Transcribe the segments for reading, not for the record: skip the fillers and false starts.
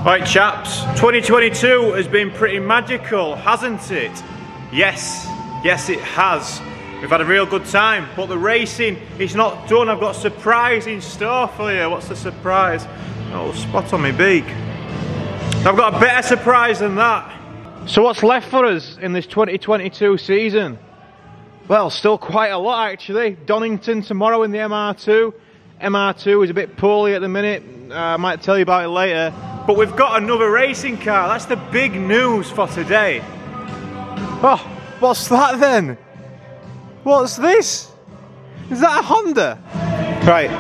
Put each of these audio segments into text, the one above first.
Right chaps, 2022 has been pretty magical, hasn't it? Yes, yes it has. We've had a real good time, but the racing is not done. I've got a surprise in store for you. What's the surprise? Oh, spot on my beak. I've got a better surprise than that. So what's left for us in this 2022 season? Well, still quite a lot actually. Donington tomorrow in the MR2. MR2 is a bit poorly at the minute. I might tell you about it later. But we've got another racing car. That's the big news for today. Oh, what's that then? What's this? Is that a Honda? Right,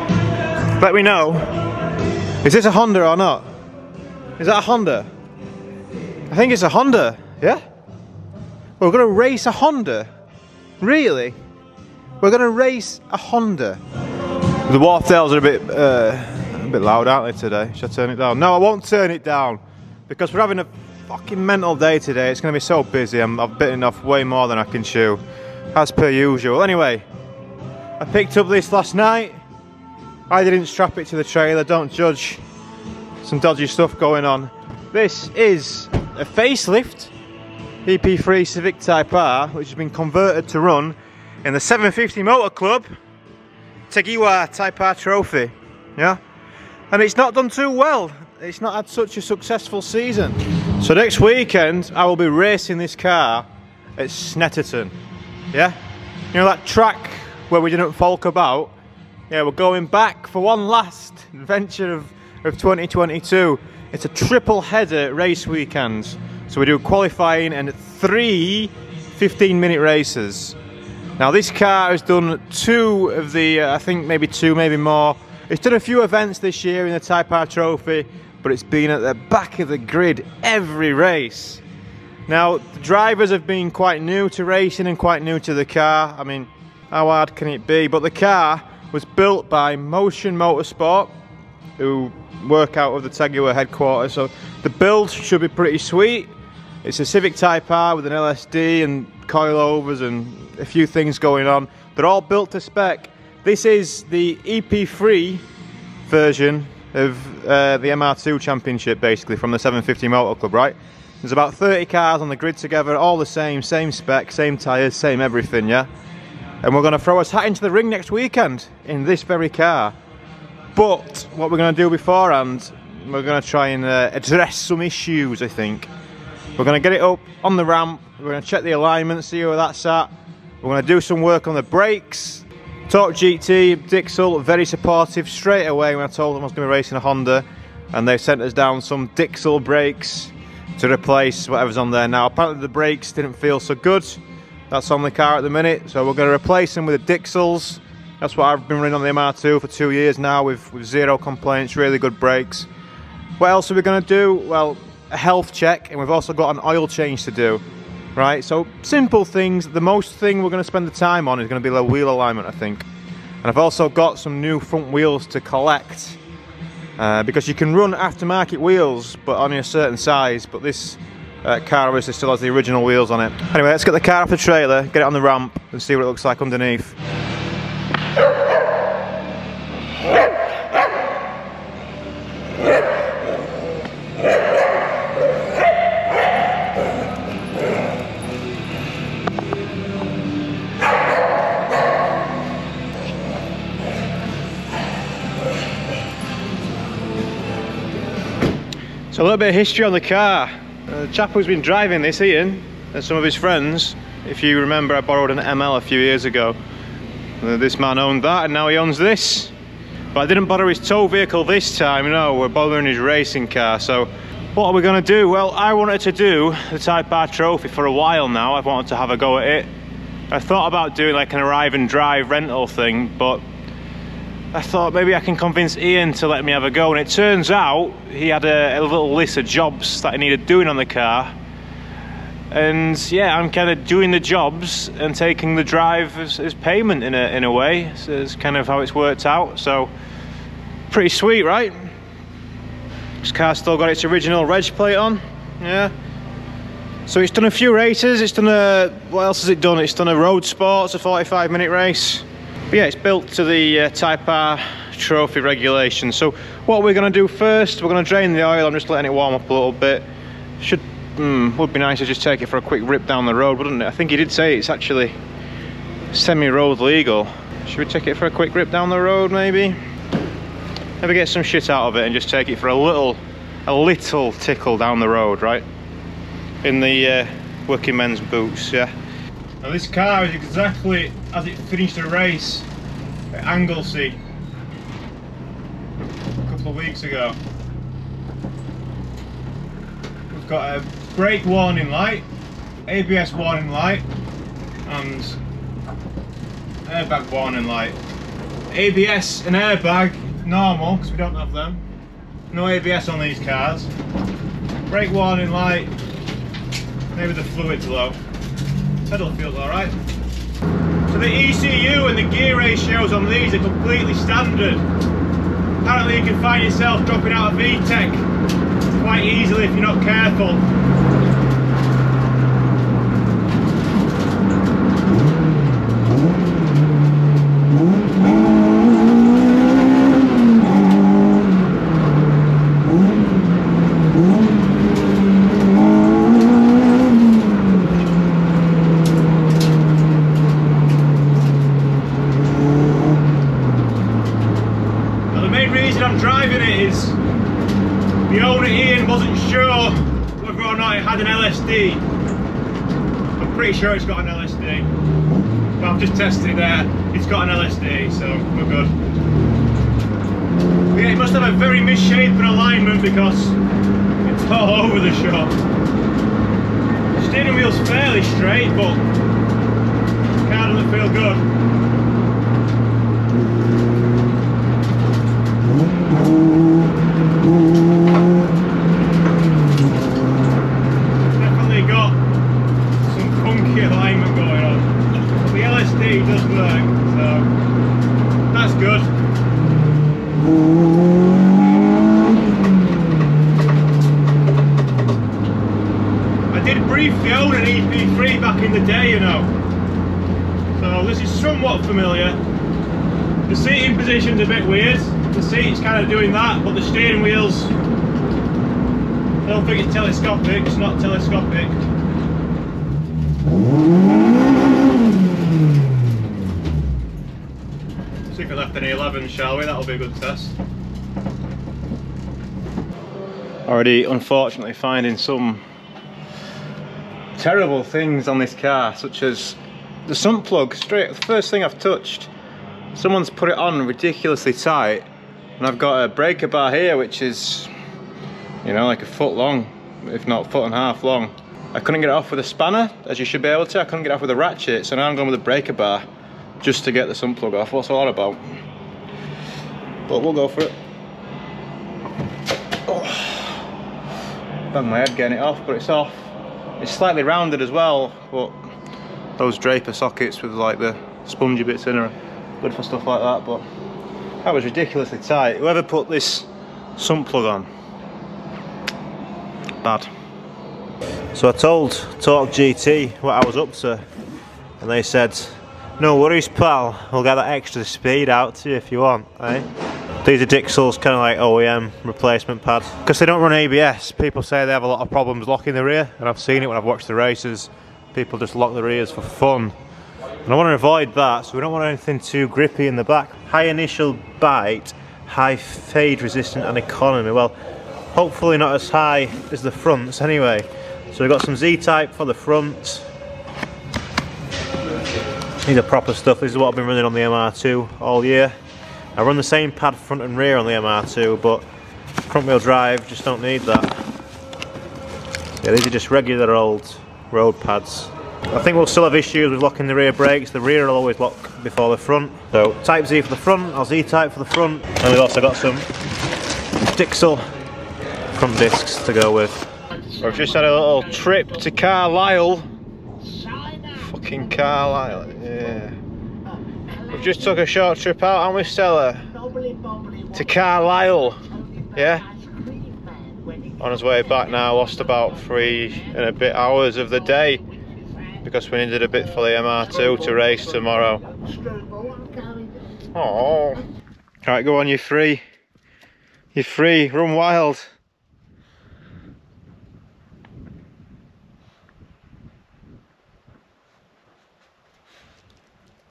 let me know. Is this a Honda or not? Is that a Honda? I think it's a Honda, yeah? We're gonna race a Honda? Really? We're gonna race a Honda? The Wharfdales are a bit loud, aren't they today? Should I turn it down? No, I won't turn it down because we're having a fucking mental day today. It's going to be so busy. I've bitten off way more than I can chew, as per usual. Anyway, I picked up this last night. I didn't strap it to the trailer. Don't judge. Some dodgy stuff going on. This is a facelift EP3 Civic Type R, which has been converted to run in the 750 Motor Club Tegiwa Type R Trophy. Yeah. And it's not done too well. It's not had such a successful season. So next weekend I will be racing this car at Snetterton. Yeah? You know that track where we didn't folk about? Yeah, we're going back for one last adventure of 2022. It's a triple header race weekends. So we do qualifying and 3 15-minute races. Now this car has done 2 of the, I think maybe 2, maybe more. It's done a few events this year in the Type R Trophy, but it's been at the back of the grid every race. Now, the drivers have been quite new to racing and quite new to the car. I mean, how hard can it be? But the car was built by Motion Motorsport, who work out of the Tegiwa headquarters, so the build should be pretty sweet. It's a Civic Type R with an LSD and coilovers and a few things going on. They're all built to spec. This is the EP3 version of the MR2 Championship, basically, from the 750 Motor Club, right? There's about 30 cars on the grid together, all the same spec, same tyres, same everything, yeah? And we're going to throw us hat into the ring next weekend in this very car. But what we're going to do beforehand, we're going to try and address some issues, I think. We're going to get it up on the ramp, we're going to check the alignment, see where that's at. We're going to do some work on the brakes. Talk GT, Dixel, very supportive straight away when I told them I was going to be racing a Honda, and they sent us down some Dixel brakes to replace whatever's on there now. Apparently the brakes didn't feel so good. That's on the car at the minute, so we're going to replace them with the Dixels. That's what I've been running on the MR2 for 2 years now with zero complaints, really good brakes. What else are we going to do? Well, a health check, and we've also got an oil change to do. Right, so simple things. The most thing we're going to spend the time on is going to be the wheel alignment, I think. And I've also got some new front wheels to collect. Because you can run aftermarket wheels, but only a certain size. But this car obviously still has the original wheels on it. Anyway, let's get the car off the trailer, get it on the ramp, and see what it looks like underneath. So a little bit of history on the car. The chap who's been driving this, Ian, and some of his friends, if you remember, I borrowed an ML a few years ago. This man owned that, and now he owns this. But I didn't bother his tow vehicle this time, no, we're bothering his racing car. So what are we going to do? Well, I wanted to do the Type R Trophy for a while now. I've wanted to have a go at it. I thought about doing like an arrive and drive rental thing, but I thought maybe I can convince Ian to let me have a go, and it turns out he had a little list of jobs that he needed doing on the car, and yeah, I'm kind of doing the jobs and taking the drive as payment in a way. So it's kind of how it's worked out, so pretty sweet, right? This car's still got its original reg plate on, yeah. So it's done a few races, it's done what else has it done? It's done a road sports, a 45-minute race. But yeah, it's built to the Type R trophy regulation. So what we're going to do first, we're going to drain the oil. I'm just letting it warm up a little bit. Would be nice to just take it for a quick rip down the road, wouldn't it? I think he did say it's actually semi-road legal. Should we take it for a quick rip down the road, maybe? Maybe get some shit out of it and just take it for a little tickle down the road, right? In the working men's boots, yeah. Now this car is exactly as it finished a race at Anglesey a couple of weeks ago. We've got a brake warning light, ABS warning light, and airbag warning light. ABS and airbag normal, because we don't have them. No ABS on these cars. Brake warning light, maybe the fluid's low. Pedal feels alright. So the ECU and the gear ratios on these are completely standard. Apparently you can find yourself dropping out of VTEC quite easily if you're not careful. I'm driving it is the owner Ian wasn't sure whether or not it had an LSD. I'm pretty sure it's got an LSD, but I've just tested it there. It's got an LSD, so we're good. But yeah, it must have a very misshapen alignment because it's all over the shop. The steering wheel's fairly straight, but the car doesn't feel good. Definitely got some funky alignment going on. The LSD does work, so that's good. I did brief the owner in EP3 back in the day, you know, so this is somewhat familiar. The seating position's a bit weird. The seat's kind of doing that, but the steering wheel's, I don't think it's telescopic, it's not telescopic. See if we left any 11, shall we? That'll be a good test. Already unfortunately finding some terrible things on this car, such as the sump plug. The first thing I've touched, someone's put it on ridiculously tight. And I've got a breaker bar here which is, you know, like a foot long, if not a foot and a half long. I couldn't get it off with a spanner, as you should be able to. I couldn't get it off with a ratchet, so now I'm going with a breaker bar just to get the sump plug off. What's all that about? But we'll go for it. Oh. Bang my head getting it off, but it's off. It's slightly rounded as well, but those Draper sockets with like the spongy bits in are good for stuff like that. But that was ridiculously tight. Whoever put this sump plug on, bad. So I told Torque GT what I was up to, and they said, no worries pal, we'll get that extra speed out to you if you want, eh? These are Dixel's kind of like OEM replacement pads. Because they don't run ABS, people say they have a lot of problems locking the rear, and I've seen it when I've watched the races. People just lock the rears for fun. And I want to avoid that, so we don't want anything too grippy in the back. High initial bite, high fade resistant and economy. Well, hopefully not as high as the fronts anyway. So we've got some Z-type for the front. These are proper stuff. This is what I've been running on the MR2 all year. I run the same pad front and rear on the MR2, but front wheel drive, just don't need that. So yeah, these are just regular old road pads. I think we'll still have issues with locking the rear brakes. The rear will always lock before the front. So Type Z for the front, or Z-Type for the front. And we've also got some Dixel front discs to go with. We've just had a little trip to Carlisle. Fucking Carlisle, yeah. We've just took a short trip out, haven't we, Stella? To Carlisle, yeah? On his way back now, lost about 3 and a bit hours of the day because we needed a bit for the MR2 to race tomorrow. Oh, Right, go on, you're free. You're free, run wild.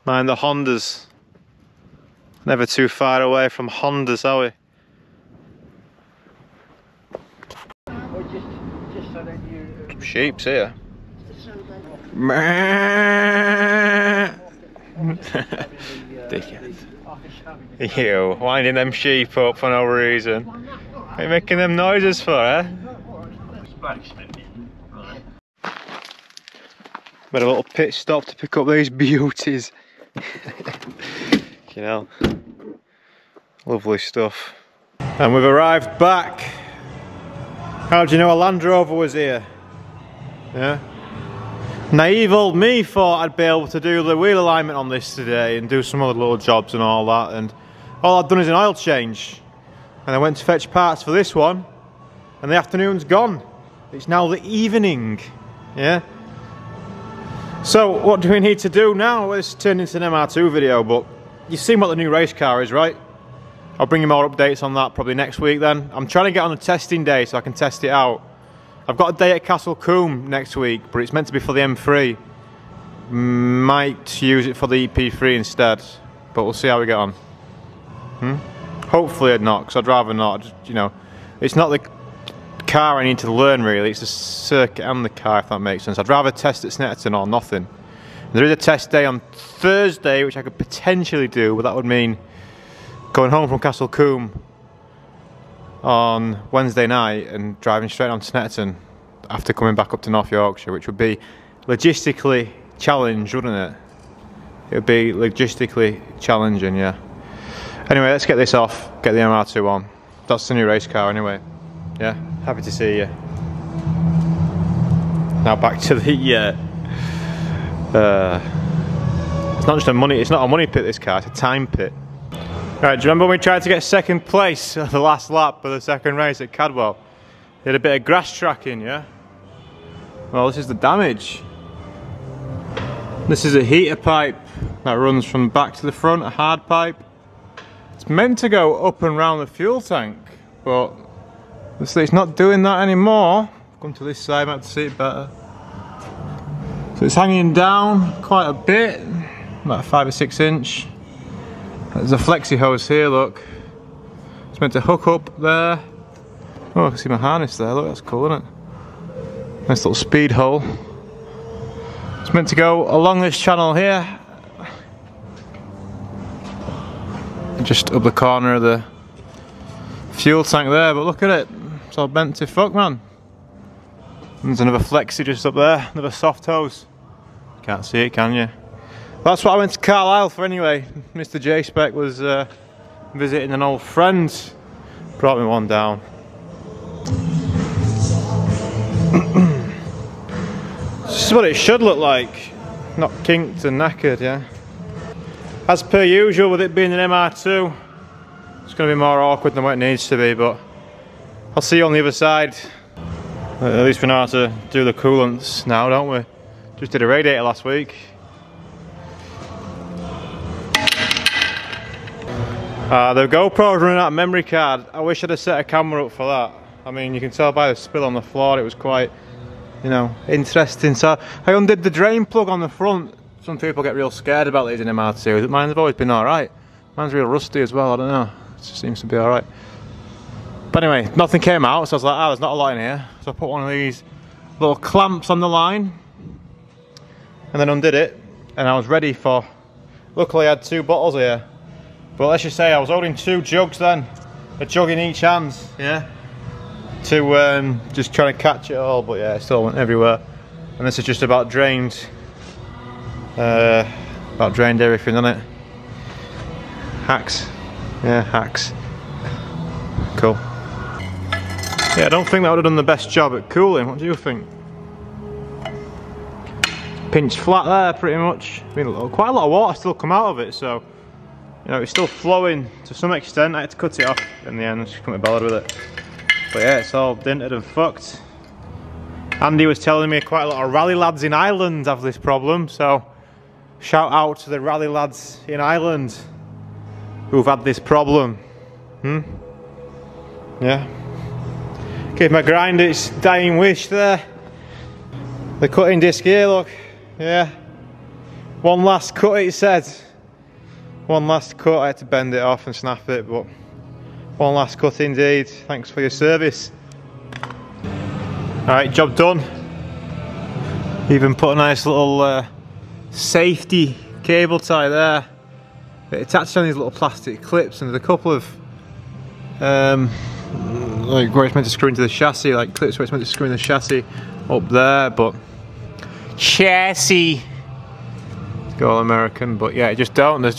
Mind the Hondas. Never too far away from Hondas, are we? Some sheep's here. Dickhead. You, winding them sheep up for no reason. What are you making them noises for, eh? Made a little pit stop to pick up these beauties. You know, lovely stuff. And we've arrived back. How do you know a Land Rover was here? Yeah. Naive old me thought I'd be able to do the wheel alignment on this today and do some other little jobs and all that, and all I've done is an oil change. And I went to fetch parts for this one, and the afternoon's gone. It's now the evening. Yeah. So what do we need to do now? Well, this turned into an MR2 video, but you've seen what the new race car is, right? I'll bring you more updates on that probably next week then. I'm trying to get on a testing day so I can test it out. I've got a day at Castle Combe next week, but it's meant to be for the M3. Might use it for the EP3 instead, but we'll see how we get on. Hopefully I'd not, because I'd rather not. Just, you know, it's not the car I need to learn really, it's the circuit and the car, if that makes sense. I'd rather test at Snetterton or nothing. There is a test day on Thursday which I could potentially do, but that would mean going home from Castle Combe on Wednesday night and driving straight on to Snetterton after coming back up to North Yorkshire, which would be logistically challenged, wouldn't it? It would be logistically challenging, yeah. Anyway, let's get this off, get the MR2 on. That's the new race car anyway. Yeah, happy to see you. Now back to the it's not just a money, it's not a money pit, this car, it's a time pit. Right, do you remember when we tried to get second place at the last lap of the second race at Cadwell? They had a bit of grass tracking, yeah? Well, this is the damage. This is a heater pipe that runs from back to the front, a hard pipe. It's meant to go up and round the fuel tank, but it's not doing that anymore. Come to this side, I might have to see it better. So it's hanging down quite a bit, about 5 or 6 inch. There's a flexi hose here, look. It's meant to hook up there. Oh, I can see my harness there, look, that's cool, isn't it? Nice little speed hole. It's meant to go along this channel here. Just up the corner of the fuel tank there, but look at it. It's all bent to fuck, man. And there's another flexi just up there, another soft hose. Can't see it, can you? That's what I went to Carlisle for anyway. Mr. J-Spec was visiting an old friend. Brought me one down. This is what it should look like. Not kinked and knackered, yeah. As per usual, with it being an MR2, it's going to be more awkward than what it needs to be, but I'll see you on the other side. At least we know how to do the coolants now, don't we? Just did a radiator last week. The GoPro's running out of memory card. I wish I'd have set a camera up for that. I mean, you can tell by the spill on the floor, it was quite, you know, interesting. So I undid the drain plug on the front. Some people get real scared about these in MR2. Mine's have always been alright. Mine's real rusty as well, I don't know. It just seems to be alright. But anyway, nothing came out, so I was like, oh, there's not a lot in here. So I put one of these little clamps on the line and then undid it, and I was ready for, luckily I had 2 bottles here. But let's just say I was holding 2 jugs then, a jug in each hand, yeah, to just trying to catch it all, but yeah, it still went everywhere. And this is just about drained everything, isn't it? Hacks, yeah, hacks. Cool. Yeah, I don't think that would have done the best job at cooling. What do you think? Pinched flat there, pretty much. I mean, quite a lot of water still come out of it, so you know, it's still flowing to some extent. I had to cut it off in the end, I just couldn't be bothered with it. But yeah, it's all dinted and fucked. Andy was telling me quite a lot of rally lads in Ireland have this problem, so shout out to the rally lads in Ireland. who've had this problem. Yeah. Give my grinder its dying wish there. The cutting disc here, look. Yeah. One last cut, it said. One last cut. I had to bend it off and snap it, but one last cut indeed. Thanks for your service. Alright, job done. Even put a nice little safety cable tie there. It attached on these little plastic clips, and there's a couple of like where it's meant to screw into the chassis, like clips where it's meant to screw in the chassis up there, but chassis, go all American, but yeah, it just don't. There's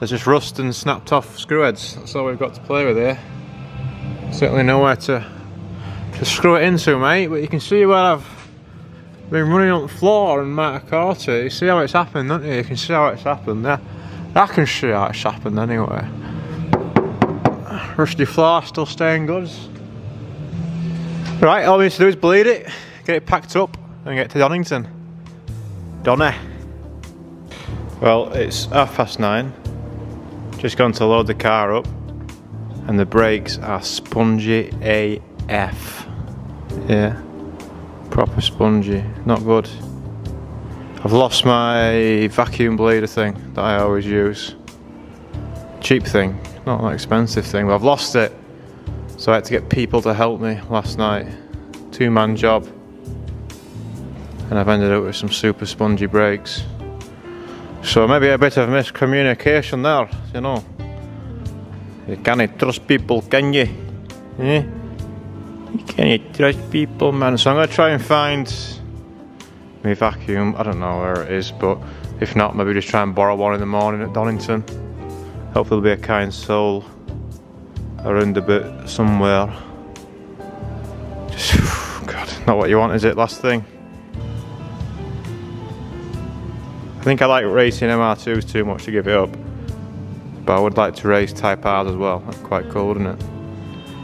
just rust and snapped off screw heads. That's all we've got to play with here. Certainly nowhere to screw it into, mate, but you can see where I've been running on the floor and might have caught it. You see how it's happened, don't you? You can see how it's happened there. I can see how it's happened anyway. Rusty floor, still staying good. Right, all we need to do is bleed it, get it packed up and get to Donington. Donny. Well, it's 9:30. Just gone to load the car up and the brakes are spongy AF. Yeah, proper spongy, not good. I've lost my vacuum bleeder thing that I always use. Cheap thing, not an expensive thing, but I've lost it. So I had to get people to help me last night. 2-man job. And I've ended up with some super spongy brakes. So maybe a bit of miscommunication there, you know. You can't trust people, can you? Eh? You can't trust people, man. So I'm going to try and find my vacuum. I don't know where it is, but if not, maybe just try and borrow one in the morning at Donington. Hopefully there'll be a kind soul around a bit somewhere. Just, God, not what you want, is it? Last thing. I think I like racing MR2s too much to give it up, but I would like to race Type Rs as well. That's quite cool, wouldn't it?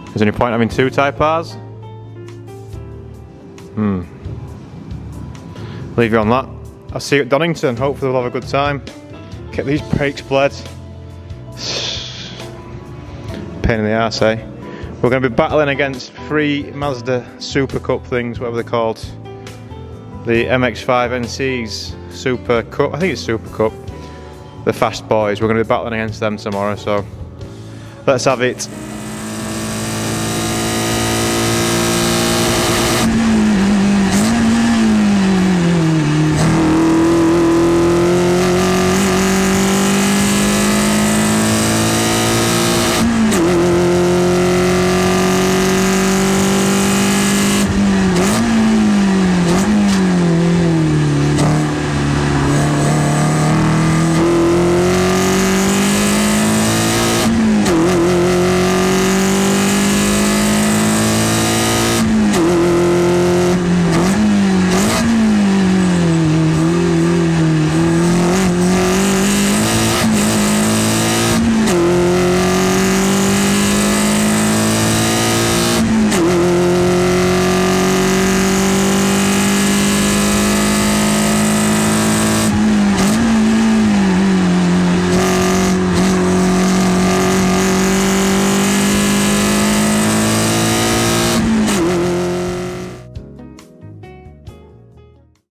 Is there any point having 2 Type Rs? Leave you on that. I'll see you at Donington. Hopefully we'll have a good time. Get these brakes bled. Pain in the arse, eh? We're going to be battling against 3 Mazda Super Cup things, whatever they're called. The MX-5 NC's Super Cup, I think it's Super Cup. The fast boys, we're going to be battling against them tomorrow, so let's have it.